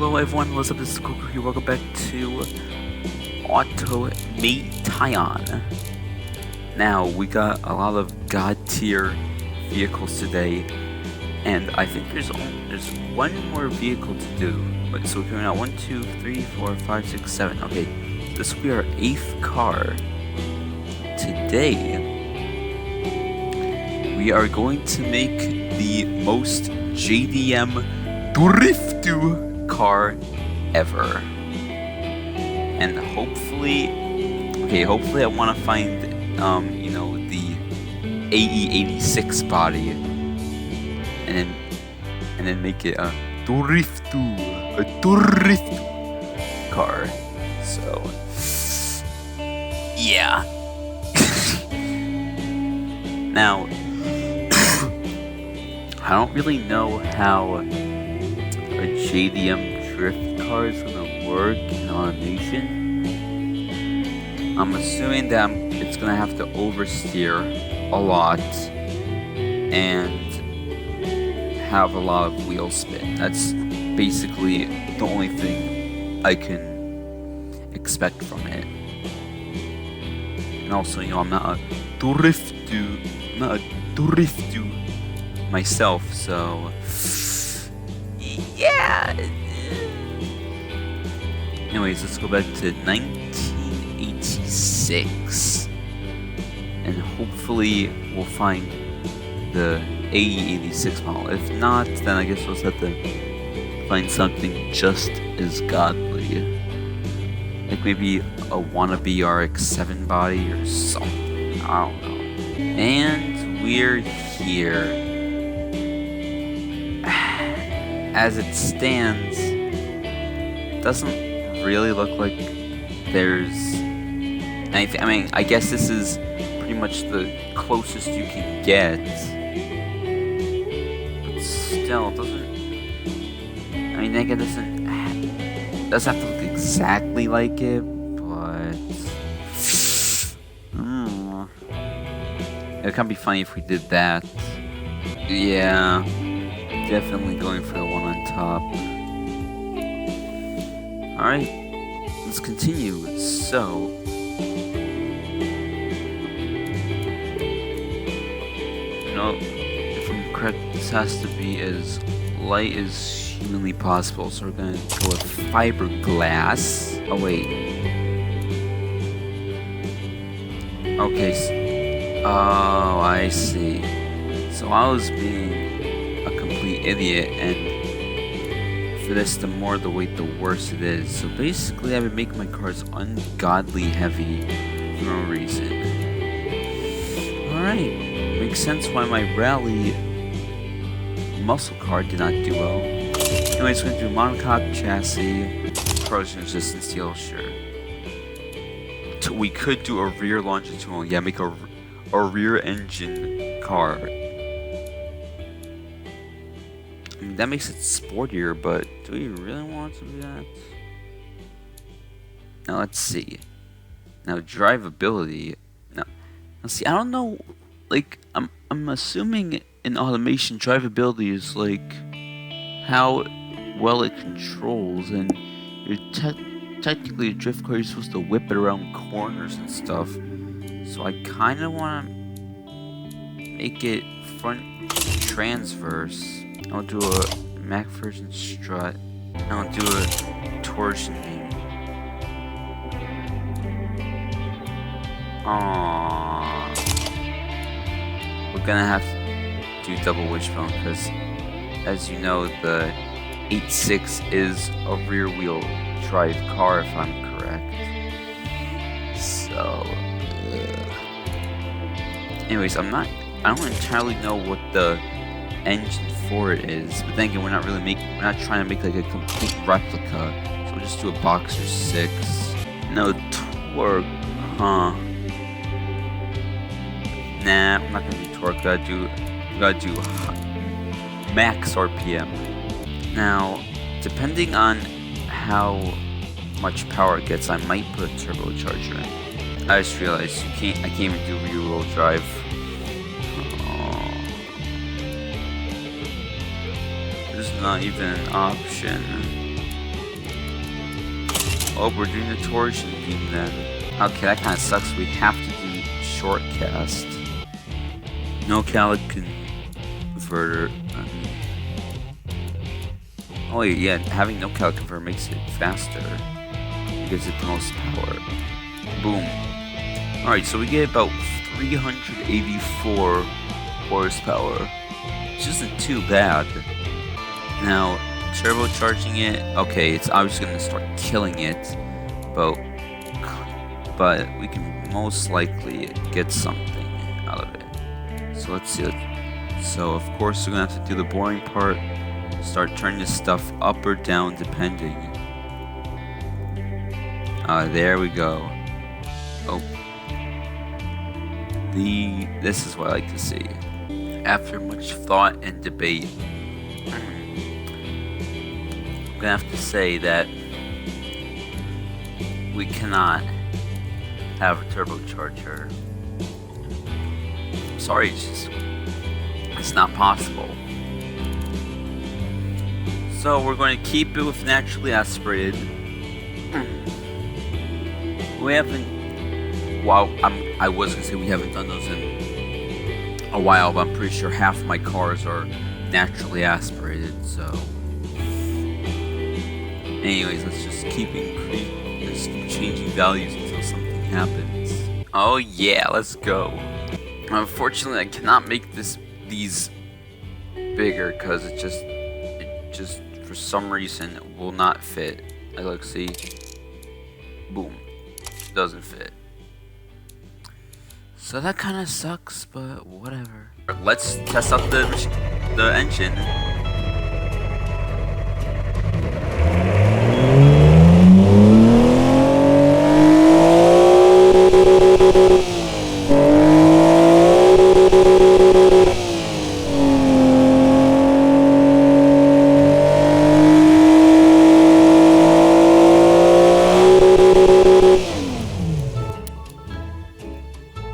Hello everyone, what's up, this is Coco here, welcome back to Automation. Now, we got a lot of god tier vehicles today, and I think there's one more vehicle to do. Wait, so we're going out 1, 2, 3, 4, 5, 6, 7. Okay, this will be our 8th car. Today, we are going to make the most JDM driftu car ever, and hopefully I want to find you know, the AE86 body and then make it a driftu car. So yeah. Now I don't really know how a JDM drift car is gonna work in automation. I'm assuming that it's gonna have to oversteer a lot and have a lot of wheel spin. That's basically the only thing I can expect from it. And also, you know, I'm not a driftu myself, so yeah. Anyways, let's go back to 1986, and hopefully we'll find the AE86 model. If not, then I guess we'll have to find something just as godly, like maybe a wannabe RX-7 body or something. I don't know. And we're here. As it stands, doesn't really look like there's anything. I mean, I guess this is pretty much the closest you can get, but still, it doesn't. I mean, it doesn't have to look exactly like it, but it can be funny if we did that. Yeah. Definitely going for the one on top. Alright, let's continue. So, you know, if I'm correct, this has to be as light as humanly possible. So we're gonna go with fiberglass. Oh wait. Okay. Oh, I see. So I was being idiot, and for this, the more the weight, the worse it is. So basically, I would make my cars ungodly heavy for no reason. Alright, makes sense why my rally muscle car did not do well. Anyways, we're gonna do monocoque chassis, corrosion resistant steel, sure. We could do a rear longitudinal, yeah, make a rear engine car. That makes it sportier, but do we really want to do that? Now let's see. Now drivability. Now see, I don't know. Like I'm assuming in automation, drivability is like how well it controls, and you're technically a drift car. You're supposed to whip it around corners and stuff. So I kind of want to make it front transverse. I'll do a MacPherson strut, and I'll do a torsion beam. Aww. We're gonna have to do double wishbone, because as you know, the 86 is a rear wheel drive car, if I'm correct. So, anyways, I don't entirely know what the engine for it is, but then again, we're not trying to make like a complete replica, so we'll just do a Boxer 6. No torque, huh? Nah, I'm not gonna do torque. We gotta do max RPM. Now, depending on how much power it gets, I might put a turbocharger in. I just realized I can't even do rear wheel drive. Not even an option. Oh, we're doing the torsion beam then. Okay, that kind of sucks. We have to do short cast. No calic converter. Oh yeah, having no calic converter makes it faster. It gives it the most power. Boom. Alright, so we get about 384 horsepower, which isn't too bad. Now, turbocharging it, okay, it's obviously going to start killing it, but we can most likely get something out of it. So let's see. So of course we're going to have to do the boring part, start turning this stuff up or down depending. There we go. Oh. This is what I like to see. After much thought and debate, I'm gonna have to say that we cannot have a turbocharger. I'm sorry, it's not possible. So we're going to keep it with naturally aspirated. We haven't. Well, I was gonna say we haven't done those in a while, but I'm pretty sure half of my cars are naturally aspirated. So, anyways, let's just keep changing values until something happens. Oh yeah, let's go. Unfortunately, I cannot make these bigger because it just for some reason will not fit. Look, see, boom, doesn't fit. So that kind of sucks, but whatever. Let's test out the engine.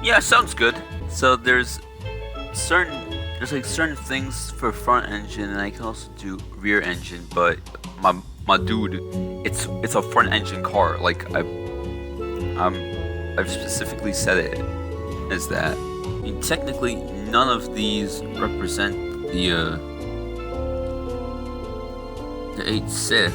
Yeah, sounds good. So there's like certain things for front engine, and I can also do rear engine. But my dude, it's a front engine car. Like I've specifically said it as that. I mean, technically, none of these represent the 86.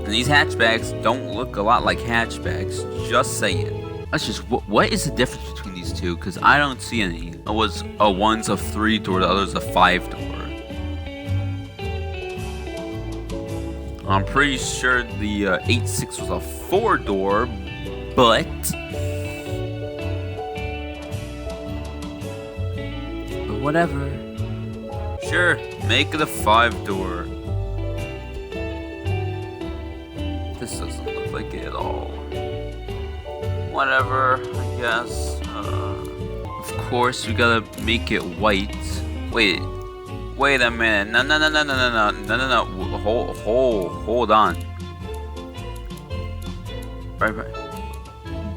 And these hatchbacks don't look a lot like hatchbacks. Just saying. That's just what is the difference between these two? Because I don't see any. One's a 3-door, the other's a 5-door. I'm pretty sure the 86 was a 4-door, but whatever. Sure, make it a 5-door. This doesn't look like it at all. Whatever, I guess. Of course, we gotta make it white. Wait a minute. No. Hold on. Right.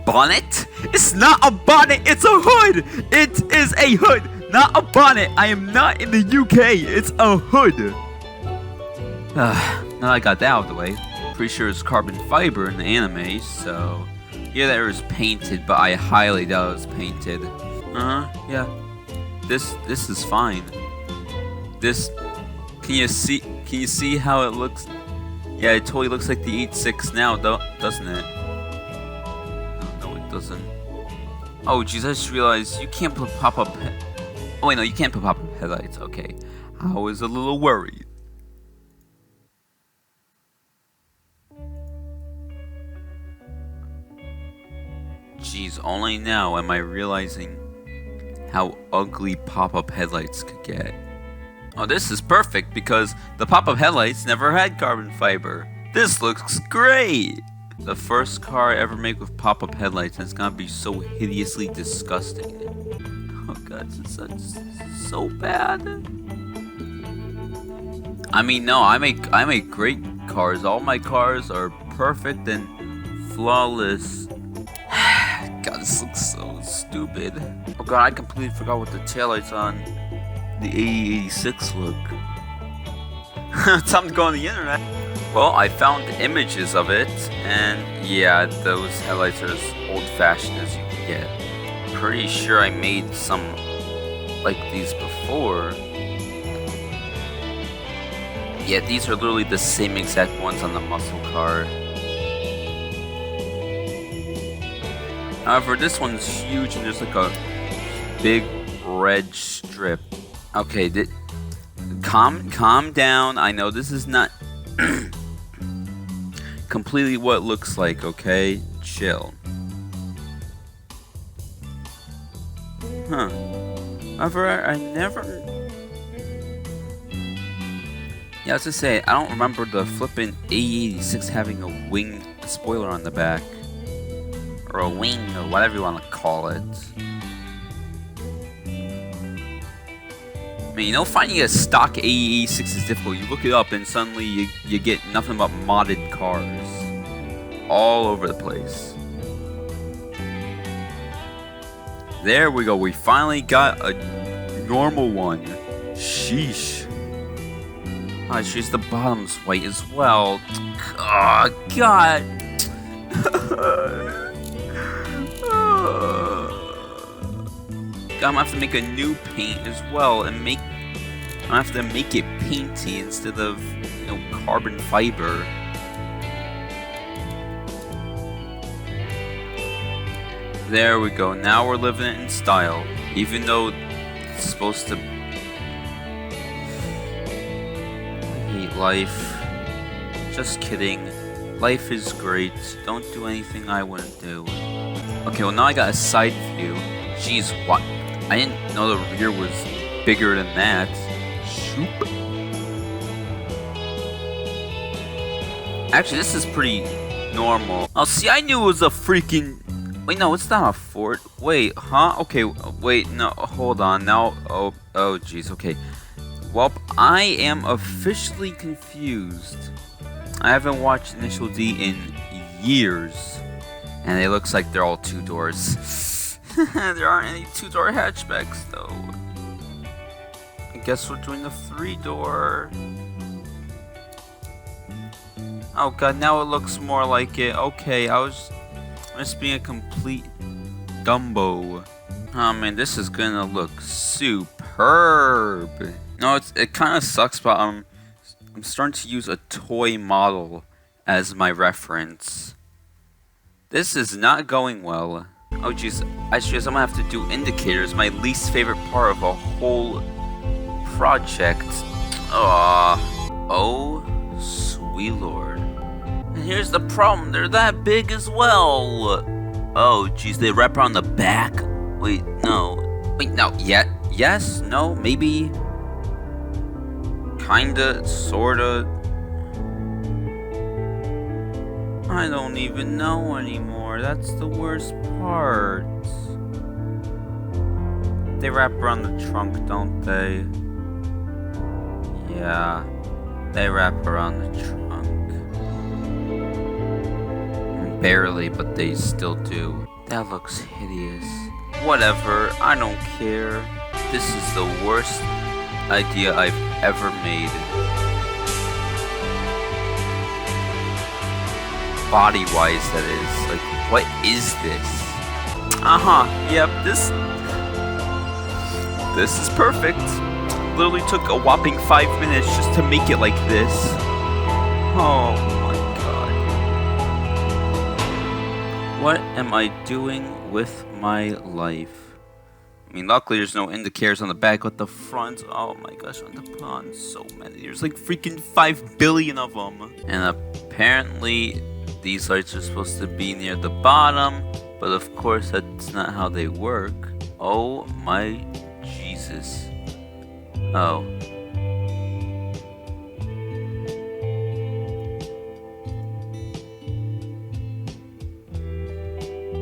Bonnet? It's not a bonnet. It's a hood. It is a hood, not a bonnet. I am not in the UK. It's a hood. Now I got that out of the way. Pretty sure it's carbon fiber in the anime, so. Yeah, that was painted, but I highly doubt it was painted. Yeah. This is fine. Can you see how it looks? Yeah, it totally looks like the 86 now, doesn't it? No, it doesn't. Oh, jeez, I just realized you can't put pop-up. Oh wait, no, you can't put pop-up headlights. Okay, I was a little worried. Jeez, only now am I realizing how ugly pop-up headlights could get. Oh, this is perfect because the pop-up headlights never had carbon fiber. This looks great! The first car I ever make with pop-up headlights, and it's gonna be so hideously disgusting. Oh god, this is so bad. I mean, no, I make great cars. All my cars are perfect and flawless. God, this looks so stupid. Oh god, I completely forgot what the taillights on the AE86 look. Time to go on the internet. Well, I found images of it, and yeah, those headlights are as old-fashioned as you can get. Pretty sure I made some like these before. Yeah, these are literally the same exact ones on the muscle car. However, this one's huge and there's like a big red strip. Okay, calm down. I know this is not completely what it looks like, okay? Chill. Huh. However, I never... Yeah, I was gonna say, I don't remember the flippin' AE86 having a wing spoiler on the back. Or a wing, or whatever you want to call it. I mean, you know, finding a stock AE86 is difficult. You look it up and suddenly you get nothing but modded cars. All over the place. There we go, we finally got a normal one. Sheesh. Oh, sheesh, the bottom's white as well. Oh, God. I'm gonna have to make a new paint as well, and I'm gonna have to make it painty instead of, you know, carbon fiber. There we go. Now we're living it in style, even though it's supposed to. I hate life. Just kidding. Life is great. Don't do anything I wouldn't do. Okay, well now I got a side view. Jeez, what? I didn't know the rear was bigger than that. Shoop. Actually, this is pretty normal. Oh, see, I knew it was a freaking... Wait, no, it's not a Ford. Wait, huh? Okay, wait, no, hold on. Now, oh, jeez, okay. Well, I am officially confused. I haven't watched Initial D in years. And it looks like they're all two doors. There aren't any two-door hatchbacks, though. I guess we're doing the three-door. Oh god, now it looks more like it. Okay, I'm just being a complete Dumbo. Oh man, this is gonna look superb. No, it kind of sucks, but I'm starting to use a toy model as my reference. This is not going well. Oh jeez, I guess I'm gonna have to do indicators, my least favorite part of a whole project. Oh, sweet lord. And here's the problem, they're that big as well. Oh jeez, they wrap around the back? Wait, no. Wait, no, yes, no, maybe. Kinda, sorta. I don't even know anymore. That's the worst part. They wrap around the trunk, don't they? Yeah, they wrap around the trunk. Barely, but they still do. That looks hideous. Whatever, I don't care. This is the worst idea I've ever made. Body-wise, that is. Like, what is this? Yep, this is perfect. Literally took a whopping 5 minutes just to make it like this. Oh my god. What am I doing with my life? I mean, luckily there's no indicators on the back, but the front, oh my gosh, on the front, so many. There's like freaking 5 billion of them. And apparently, these lights are supposed to be near the bottom, but of course that's not how they work. Oh my Jesus. Oh.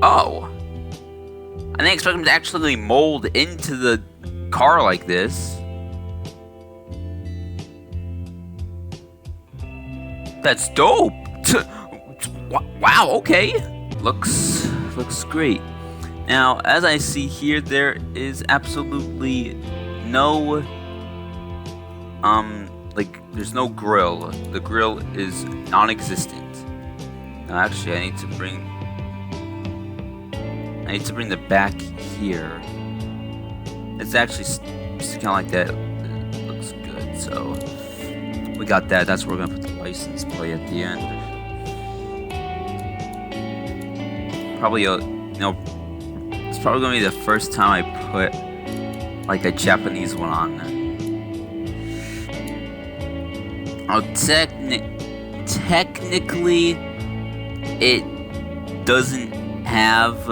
Oh. I didn't expect them to actually mold into the car like this. That's dope. Wow, okay. Looks great. Now, as I see here, there is absolutely no like, there's no grill. The grill is non-existent. Now, actually, I need to bring the back here. It's actually kind of like that. It looks good. So we got that. That's where we're gonna put the license plate at the end. Probably it's probably gonna be the first time I put like a Japanese one on. Oh, technically, it doesn't have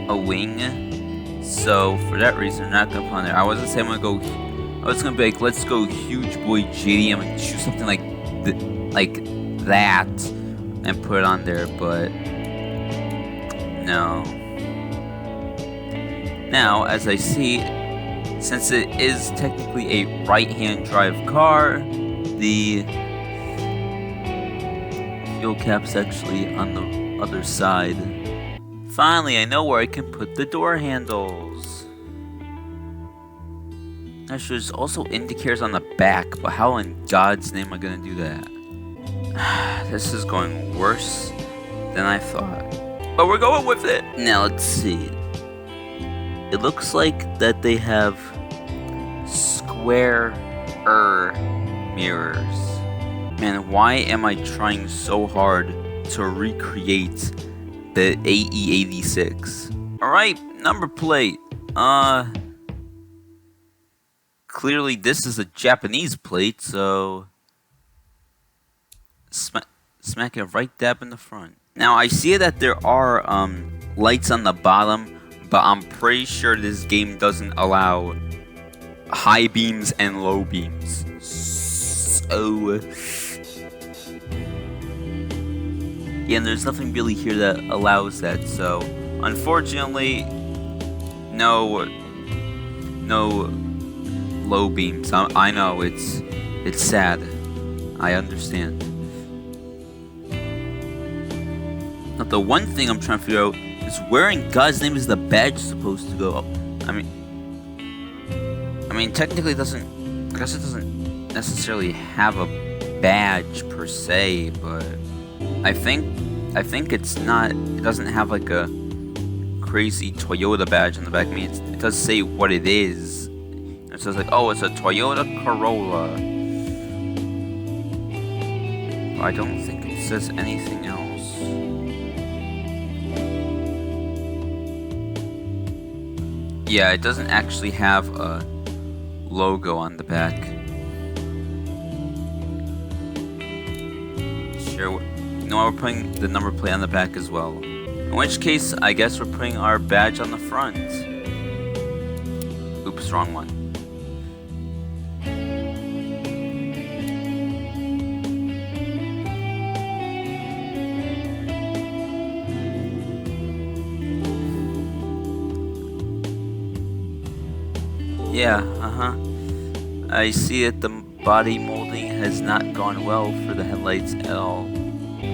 a wing, so for that reason, I'm not gonna put on there. I wasn't saying I was gonna be like, let's go huge boy JDM and choose something like that and put it on there, but no. Now, as I see, since it is technically a right-hand drive car, the fuel cap's actually on the other side. Finally, I know where I can put the door handles. Actually, there's also indicators on the back, but how in God's name am I gonna do that? This is going worse than I thought. But we're going with it! Now, let's see. It looks like that they have square mirrors. Man, why am I trying so hard to recreate the AE86? Alright, number plate. Clearly this is a Japanese plate, so smack it right dab in the front. Now I see that there are lights on the bottom, but I'm pretty sure this game doesn't allow high beams and low beams. So yeah, and there's nothing really here that allows that. So unfortunately, no low beams. I know it's sad. I understand. Now the one thing I'm trying to figure out is where in God's name is the badge supposed to go? I mean, technically it doesn't. I guess it doesn't necessarily have a badge per se, but I think it's not. It doesn't have like a crazy Toyota badge on the back. I mean, it does say what it is. It says like, oh, it's a Toyota Corolla. But I don't think it says anything else. Yeah, it doesn't actually have a logo on the back. Sure, we're putting the number plate on the back as well. In which case, I guess we're putting our badge on the front. Oops, wrong one. Yeah, I see that the body molding has not gone well for the headlights at all.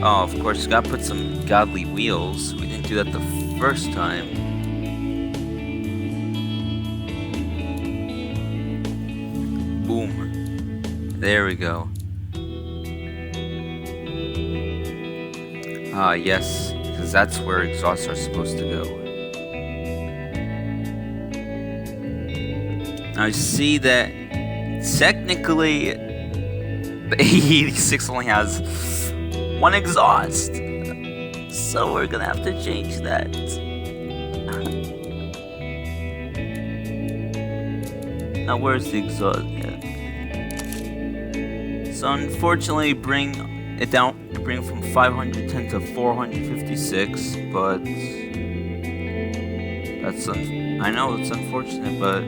Oh, of course, gotta put some godly wheels. We didn't do that the first time. Boom. There we go. Ah, yes, because that's where exhausts are supposed to go. I see that technically the AE86 only has one exhaust, so we're gonna have to change that. Now where's the exhaust? Yeah. So unfortunately, bring from 510 to 456, but I know it's unfortunate, but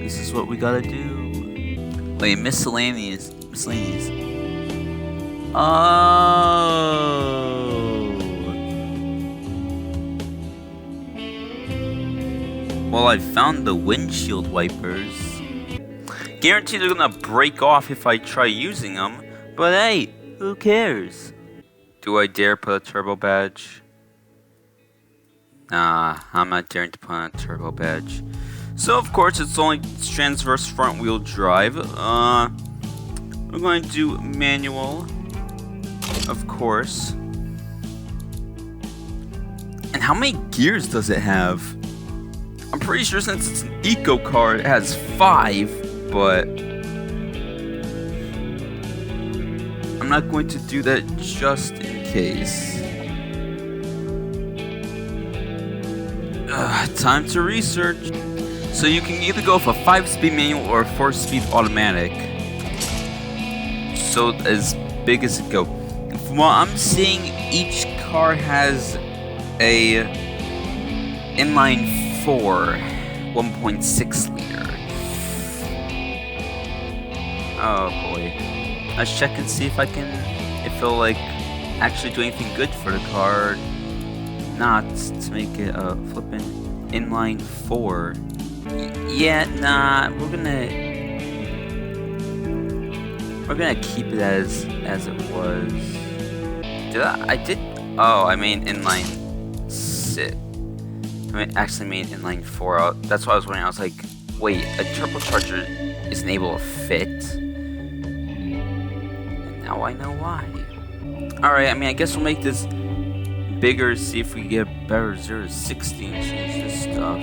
this is what we gotta do. Wait, miscellaneous. Oh. Well, I found the windshield wipers. Guaranteed they're gonna break off if I try using them, but hey, who cares? Do I dare put a turbo badge? Nah, I'm not daring to put on a turbo badge. So of course it's only transverse front wheel drive. We're going to do manual, of course. And how many gears does it have? I'm pretty sure since it's an eco car it has 5, but I'm not going to do that just in case. Time to research. So you can either go for a 5-speed manual or a 4-speed automatic. So as big as it go. From what I'm seeing, each car has a inline 4 1.6 liter. Oh boy. Let's check and see if it'll like actually do anything good for the car. Not to make it a flippin' inline 4. Yeah, nah, we're gonna keep it as it was. Oh, I mean inline 6. Actually mean inline 4. That's why I was wondering. I was like, wait, a turbocharger isn't able to fit. And now I know why. Alright, I mean, I guess we'll make this bigger, see if we get a better 0 to 60 and change this stuff.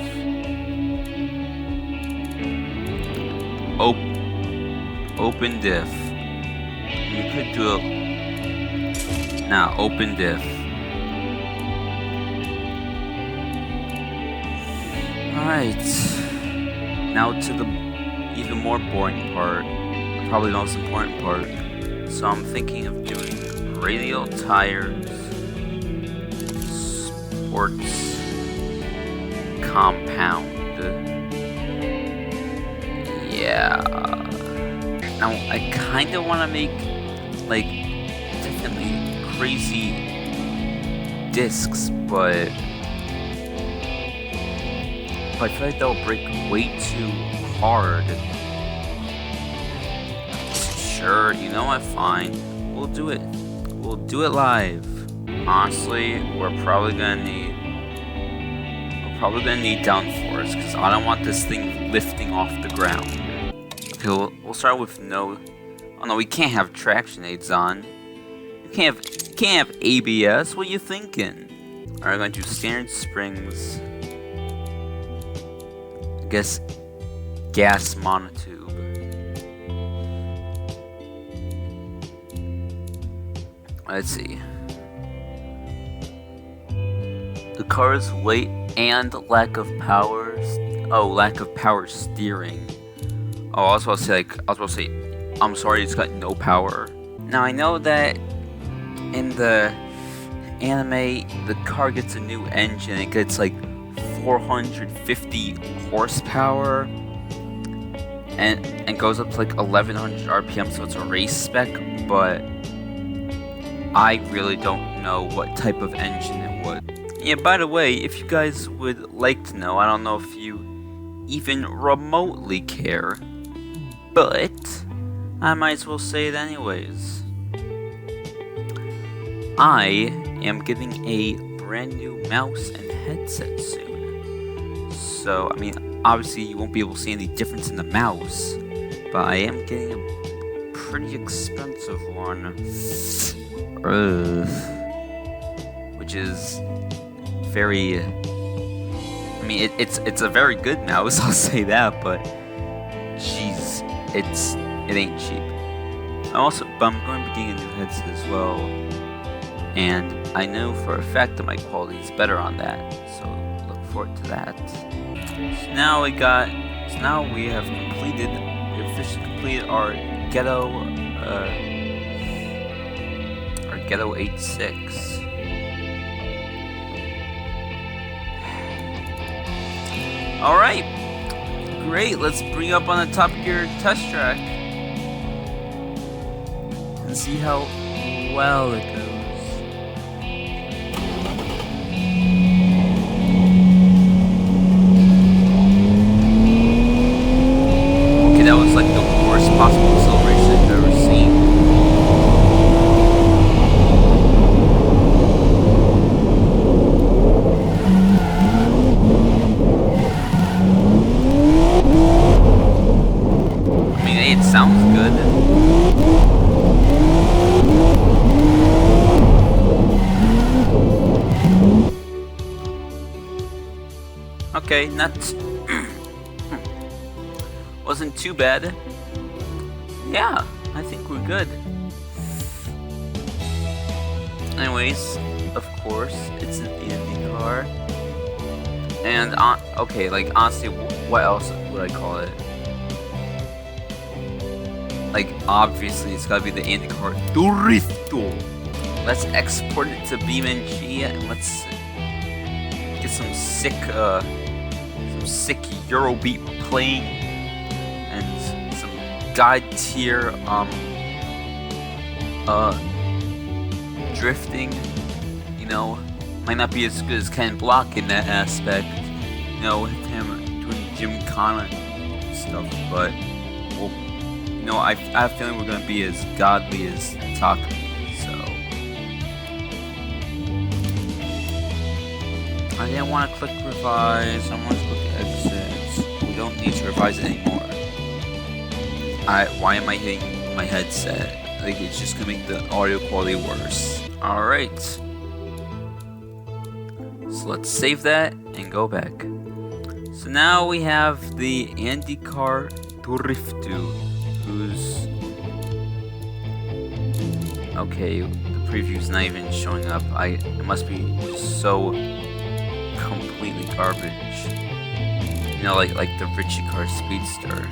Open diff. We could do a... Nah, open diff. Alright. Now to the even more boring part. Probably the most important part. So I'm thinking of doing radial tires. Sports compound. Yeah. Now I kind of want to make like definitely crazy discs, but I feel like they'll break way too hard. Sure, you know what? Fine, we'll do it. We'll do it live. Honestly, we're probably gonna need downforce because I don't want this thing lifting off the ground. Okay, we'll start with no. Oh no, we can't have traction aids on. You can't have ABS. What are you thinking? Alright, we're gonna do standard springs. I guess gas monotube. Let's see. The car's weight and lack of power. Lack of power steering. Oh, I was about to say, I'm sorry, it's got no power. Now I know that in the anime, the car gets a new engine. It gets like 450 horsepower, and goes up to like 1100 RPM. So it's a race spec, but I really don't know what type of engine it would. Yeah, by the way, if you guys would like to know, I don't know if you even remotely care, but I might as well say it anyways. I am getting a brand new mouse and headset soon. So, I mean, obviously you won't be able to see any difference in the mouse, but I am getting a pretty expensive one. Which is very... I mean, it's a very good mouse, I'll say that, but jeez, it ain't cheap. I'm going to be getting a new headset as well, and I know for a fact that my quality is better on that, so look forward to that. So now we have officially completed our Ghetto 86. Alright, great, let's bring up on the Top Gear test track and see how well it goes. Okay, that was like the worst possible acceleration I've ever seen. Okay, not wasn't too bad. Yeah, I think we're good. Anyways, of course, it's an IndyCar. And okay, like honestly, what else would I call it? Like obviously, it's gotta be the IndyCar Drifto. Let's export it to BeamNG and let's get some sick Eurobeat playing and some god tier drifting. You know, might not be as good as Ken Block in that aspect. You know, with him doing Gymkhana and stuff, but well, you know, I have a feeling we're gonna be as godly as Taka. I didn't want to click revise, I want to click exit. We don't need to revise it anymore. Why am I hitting my headset? Like, it's just gonna make the audio quality worse. Alright. So let's save that and go back. So now we have the IndyCar Drifto, who's... Okay, the preview's not even showing up. It must be so... completely garbage. You know, like the Richie Car Speedster.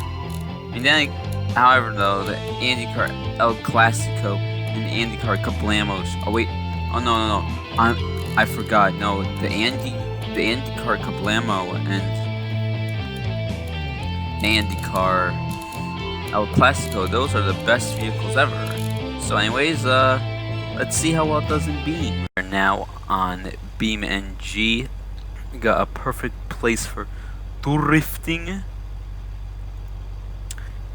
And then, however, though, the IndyCar El Clasico and the IndyCar Cablamos. Oh wait, oh no, I forgot. No, the IndyCar Cablamo and the IndyCar El Clasico. Those are the best vehicles ever. So, anyways, let's see how well it does in Beam. We're now on BeamNG. We got a perfect place for drifting,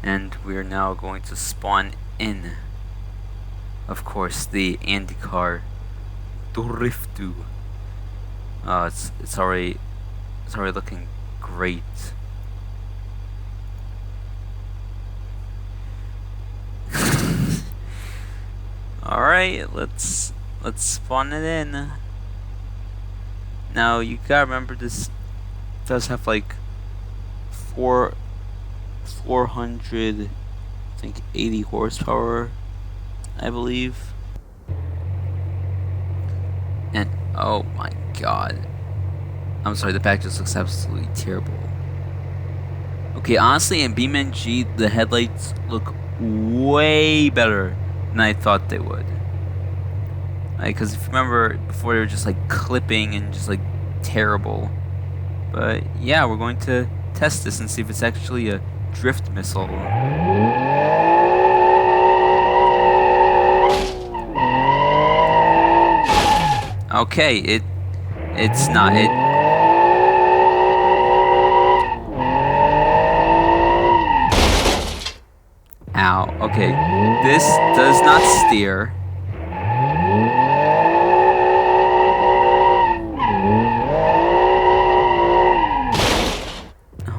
and we're now going to spawn in, of course, the IndyCar Drifto. It's already looking great. All right, let's spawn it in. Now you gotta remember this does have like 480 horsepower, I believe. And oh my god, I'm sorry, the back just looks absolutely terrible. Okay, honestly, in BeamNG the headlights look way better than I thought they would. Because if you remember, before they were just like clipping and just like terrible. But yeah, we're going to test this and see if it's actually a drift missile. Okay, it's not it. Ow. Okay, this does not steer.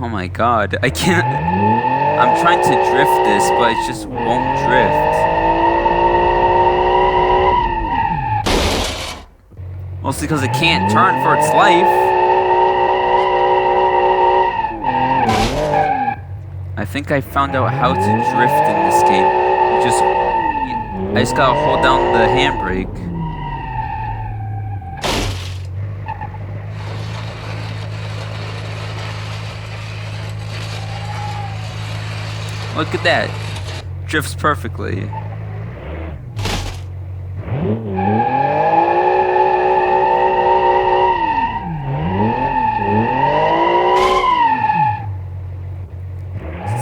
Oh my god, I can't... I'm trying to drift this, but it just won't drift. Mostly because it can't turn for its life. I think I found out how to drift in this game. I just gotta hold down the handbrake. Look at that. Drifts perfectly.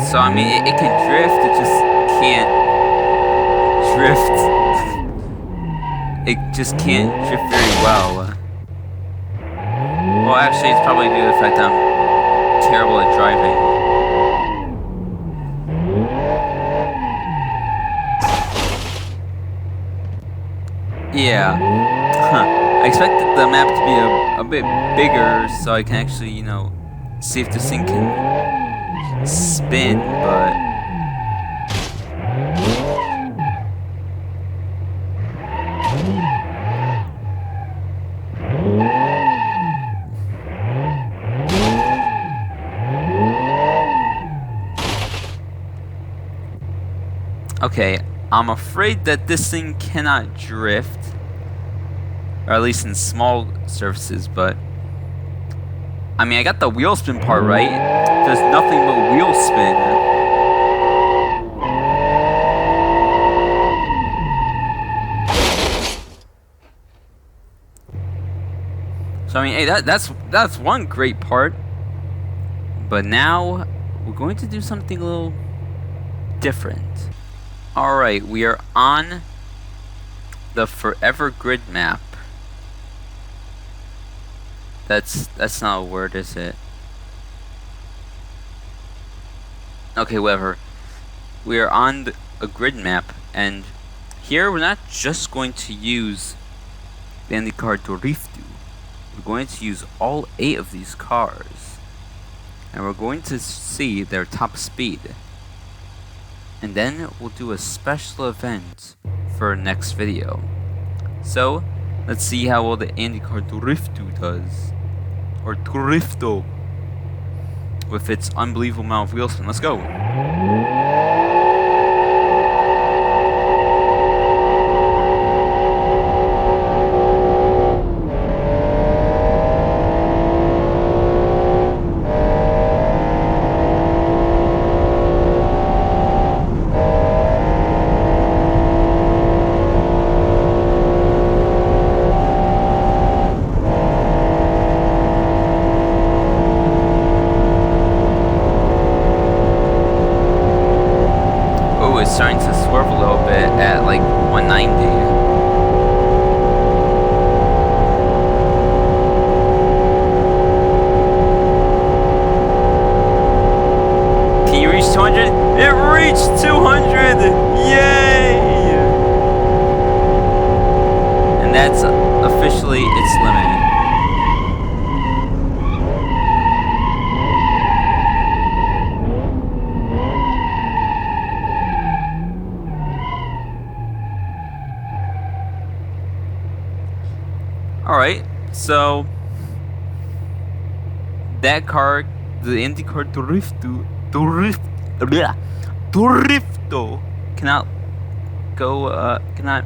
So, I mean, it can drift, it just can't drift. It just can't drift very well. Well, actually, it's probably due to the fact that I'm terrible at driving. Yeah. I expected the map to be a bit bigger so I can actually, you know, see if this thing can spin, but... Okay, I'm afraid that this thing cannot drift. Or at least in small surfaces, but... I mean, I got the wheel spin part right. There's nothing but wheel spin. So I mean, hey, that's one great part. But now we're going to do something a little different. All right, we are on the Forever Grid map. That's not a word, is it? Okay, whatever. We are on a grid map, and here we're not just going to use the IndyCar Driftu. We're going to use all 8 of these cars, and we're going to see their top speed. And then we'll do a special event for our next video. So, let's see how well the IndyCar Driftu does. Or Drifto. With its unbelievable amount of wheel spin. Let's go! It's starting to swerve a little bit at like 190. Can you reach 200? It reached 200! Yay! And that's officially its limit. Alright, so that car, the IndyCar Drifto cannot go, cannot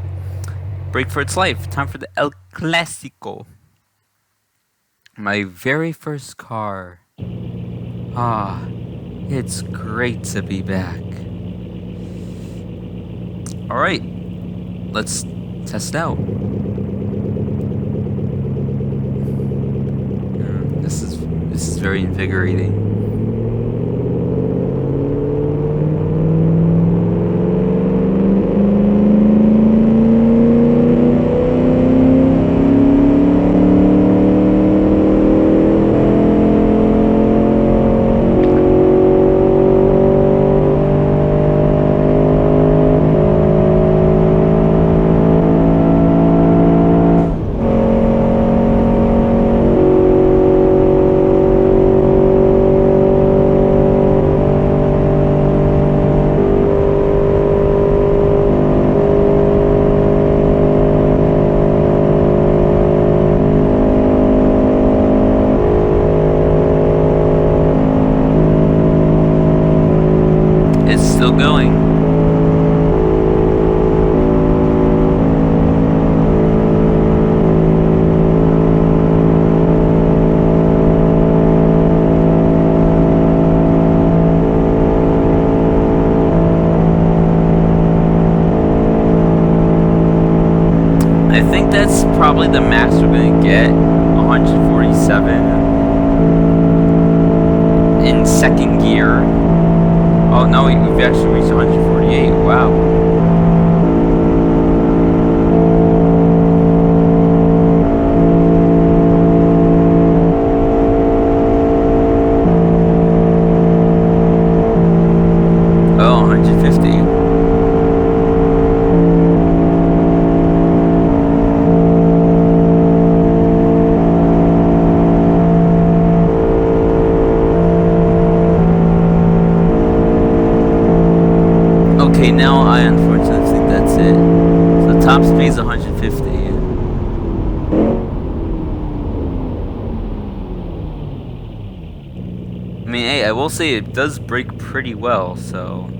brake for its life. Time for the El Clasico. My very first car. Ah, it's great to be back. Alright, let's test it out. This is very invigorating. Still going. I think that's probably the max we're gonna get, 147 in second gear. Oh no, we've actually reached 148. Wow. Oh, 150. Okay, now I unfortunately think that's it. So top speed is 150. I mean, hey, I will say it does brake pretty well, so...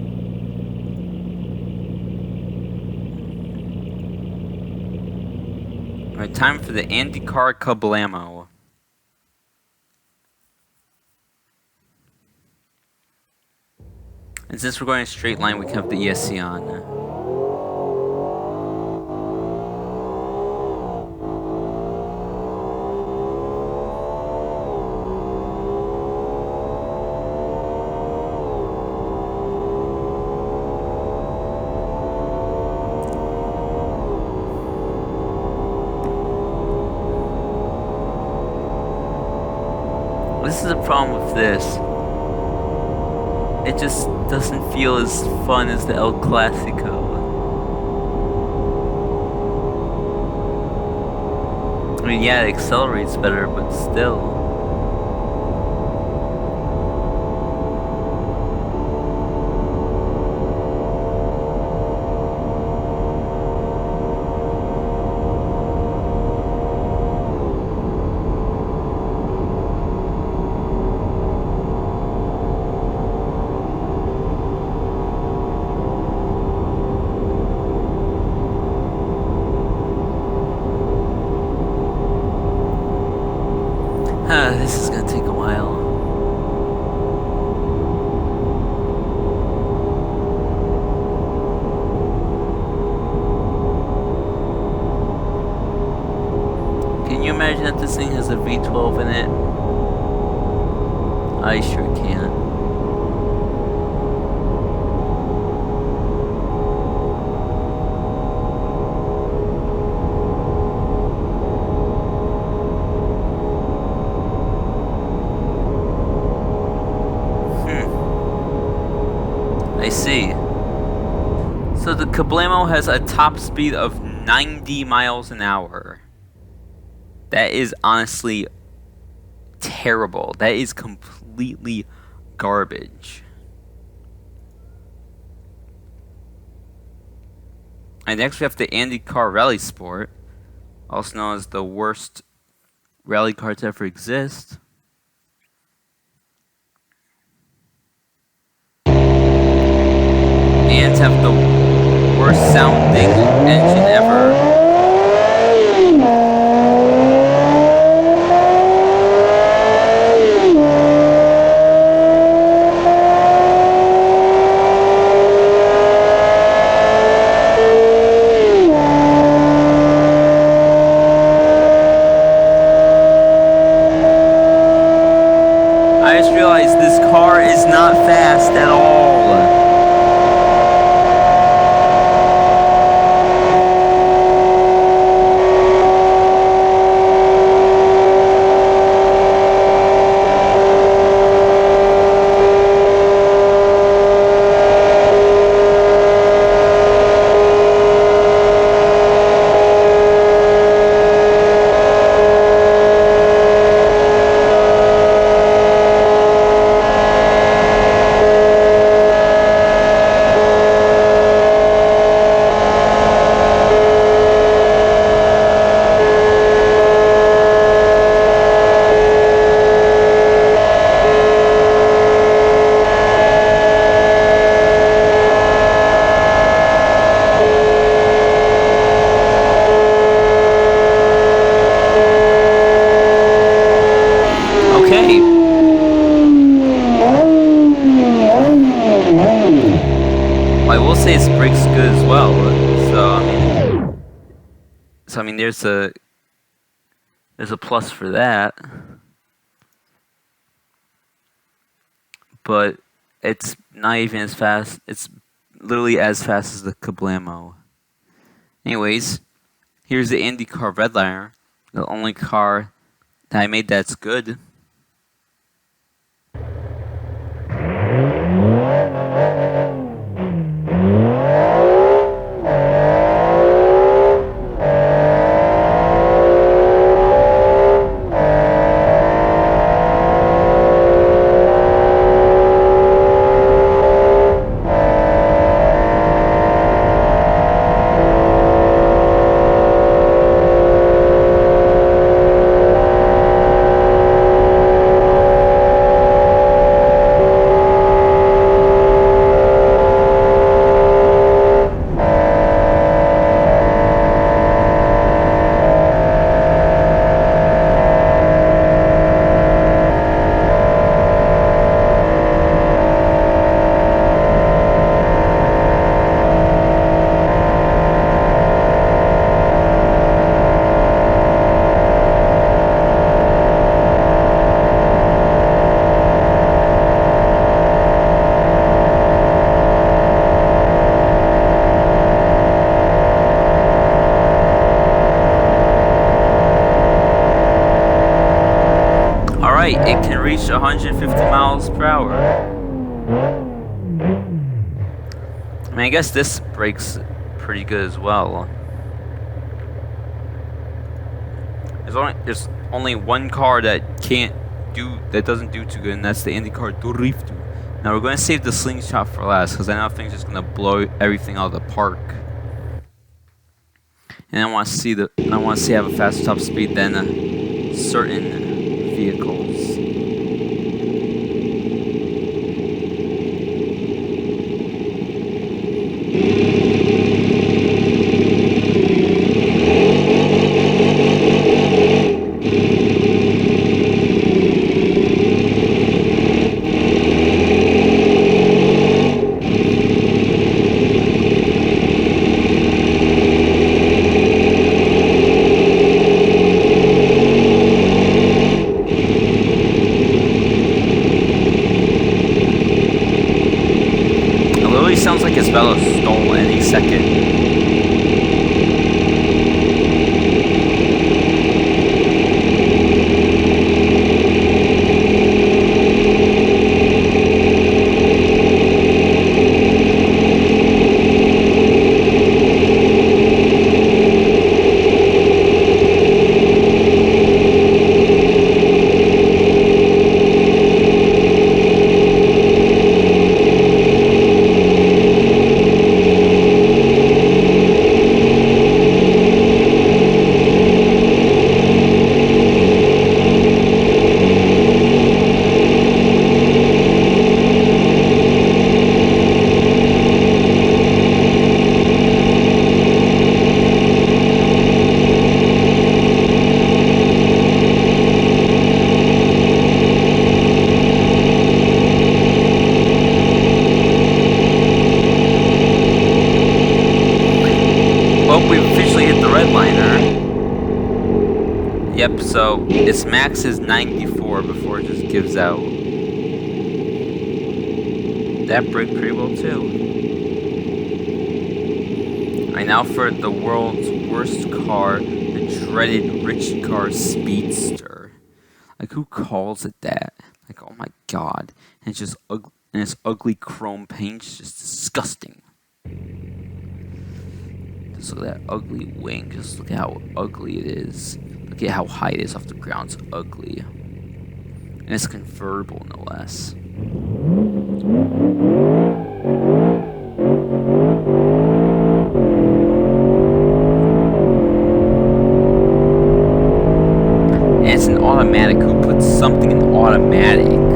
Alright, time for the IndyCar Kablamo. And since we're going a straight line, we can have the ESC on. This is the problem with this. It just doesn't feel as fun as the El Clasico. I mean, yeah, it accelerates better, but still. This is gonna take a while. Can you imagine that this thing has a V12 in it? I sure can. I see. So the Kablamo has a top speed of 90 miles an hour. That is honestly terrible. That is completely garbage. And next we have the IndyCar Rally Sport, also known as the worst rally car to ever exist. And have the worst sounding engine ever. I just realized this car is not fast at all. Okay. Well, I will say its brakes good as well. So I mean, there's a plus for that. But it's not even as fast. It's literally as fast as the Kablamo. Anyways, here's the IndyCar Redliner, the only car that I made that's good. right, it can reach 150 miles per hour. I mean, I guess this brakes pretty good as well. There's only one car that doesn't do too good, and that's the IndyCar Drift. Now we're going to save the slingshot for last, because I know things are just going to blow everything out of the park. And I want to see have a faster top speed than certain vehicles. Sounds like it's about to stall any second. Well, we've officially hit the red liner. Yep, so its max is 94 before it just gives out. That braked pretty well too. Alright, now for the world's worst car, the dreaded rich car Speedster. Like, who calls it that? Like, oh my god. And it's just ugly, and its ugly chrome paint's just disgusting. Just look at that ugly wing. Just look at how ugly it is. Look at how high it is off the ground. It's ugly. And it's convertible, no less. And it's an automatic. Who puts something in automatic?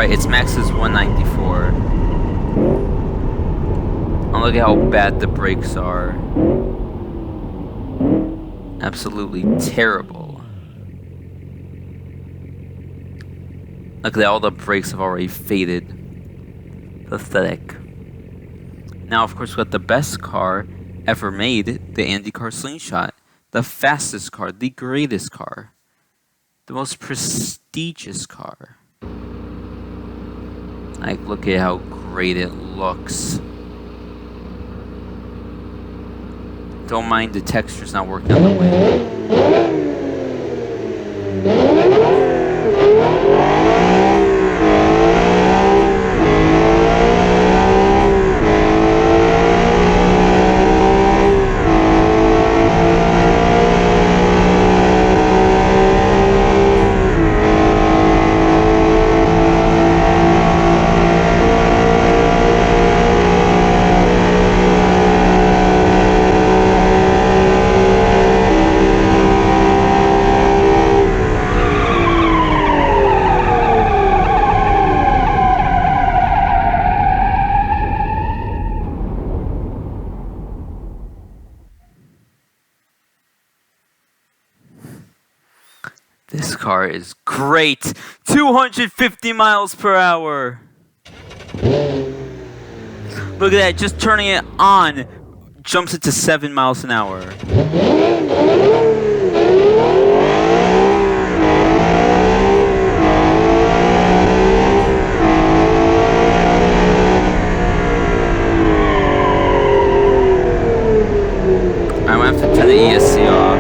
Its max is 194. And look at how bad the brakes are. Absolutely terrible. Look at all the brakes have already faded. Pathetic. Now, of course, we got the best car ever made, the IndyCar Slingshot. The fastest car, the greatest car. The most prestigious car. Like, look at how great it looks. Don't mind the textures not working on the wing. This car is great! 250 miles per hour! Look at that, just turning it on jumps it to 7 miles an hour. I'm gonna have to turn the ESC off.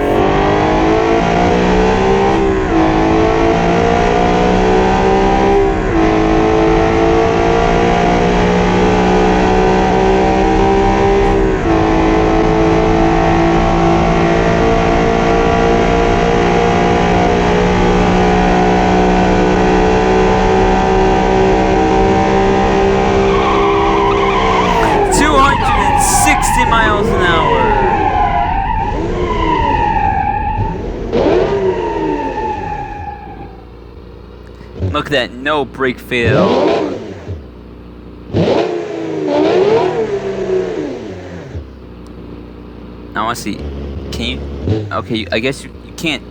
Miles an hour. Look at that, no brake fail. Now I want to see, can you, okay, I guess you can't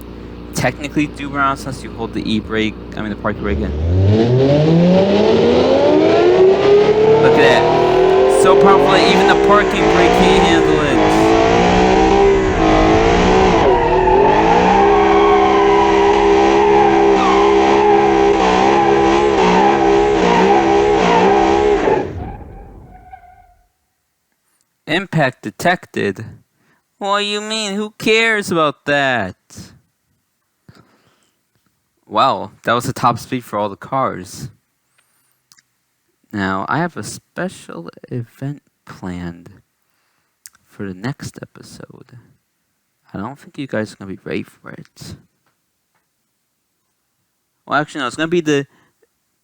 technically do rounds unless you hold the E-brake, the parking brake in. Look at that. So powerful that even the parking brake can't handle it. Impact detected? What do you mean? Who cares about that? Wow, that was the top speed for all the cars. Now, I have a special event planned for the next episode. I don't think you guys are going to be ready for it. Well, actually, no, it's going to be the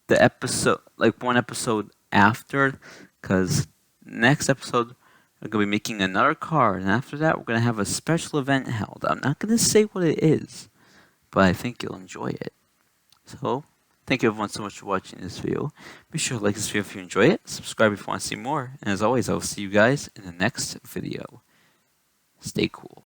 episode, like one episode after, because next episode, we're going to be making another car, and after that, we're going to have a special event held. I'm not going to say what it is, but I think you'll enjoy it. So, thank you everyone so much for watching this video. Be sure to like this video if you enjoy it, subscribe if you want to see more, and as always, I will see you guys in the next video. Stay cool.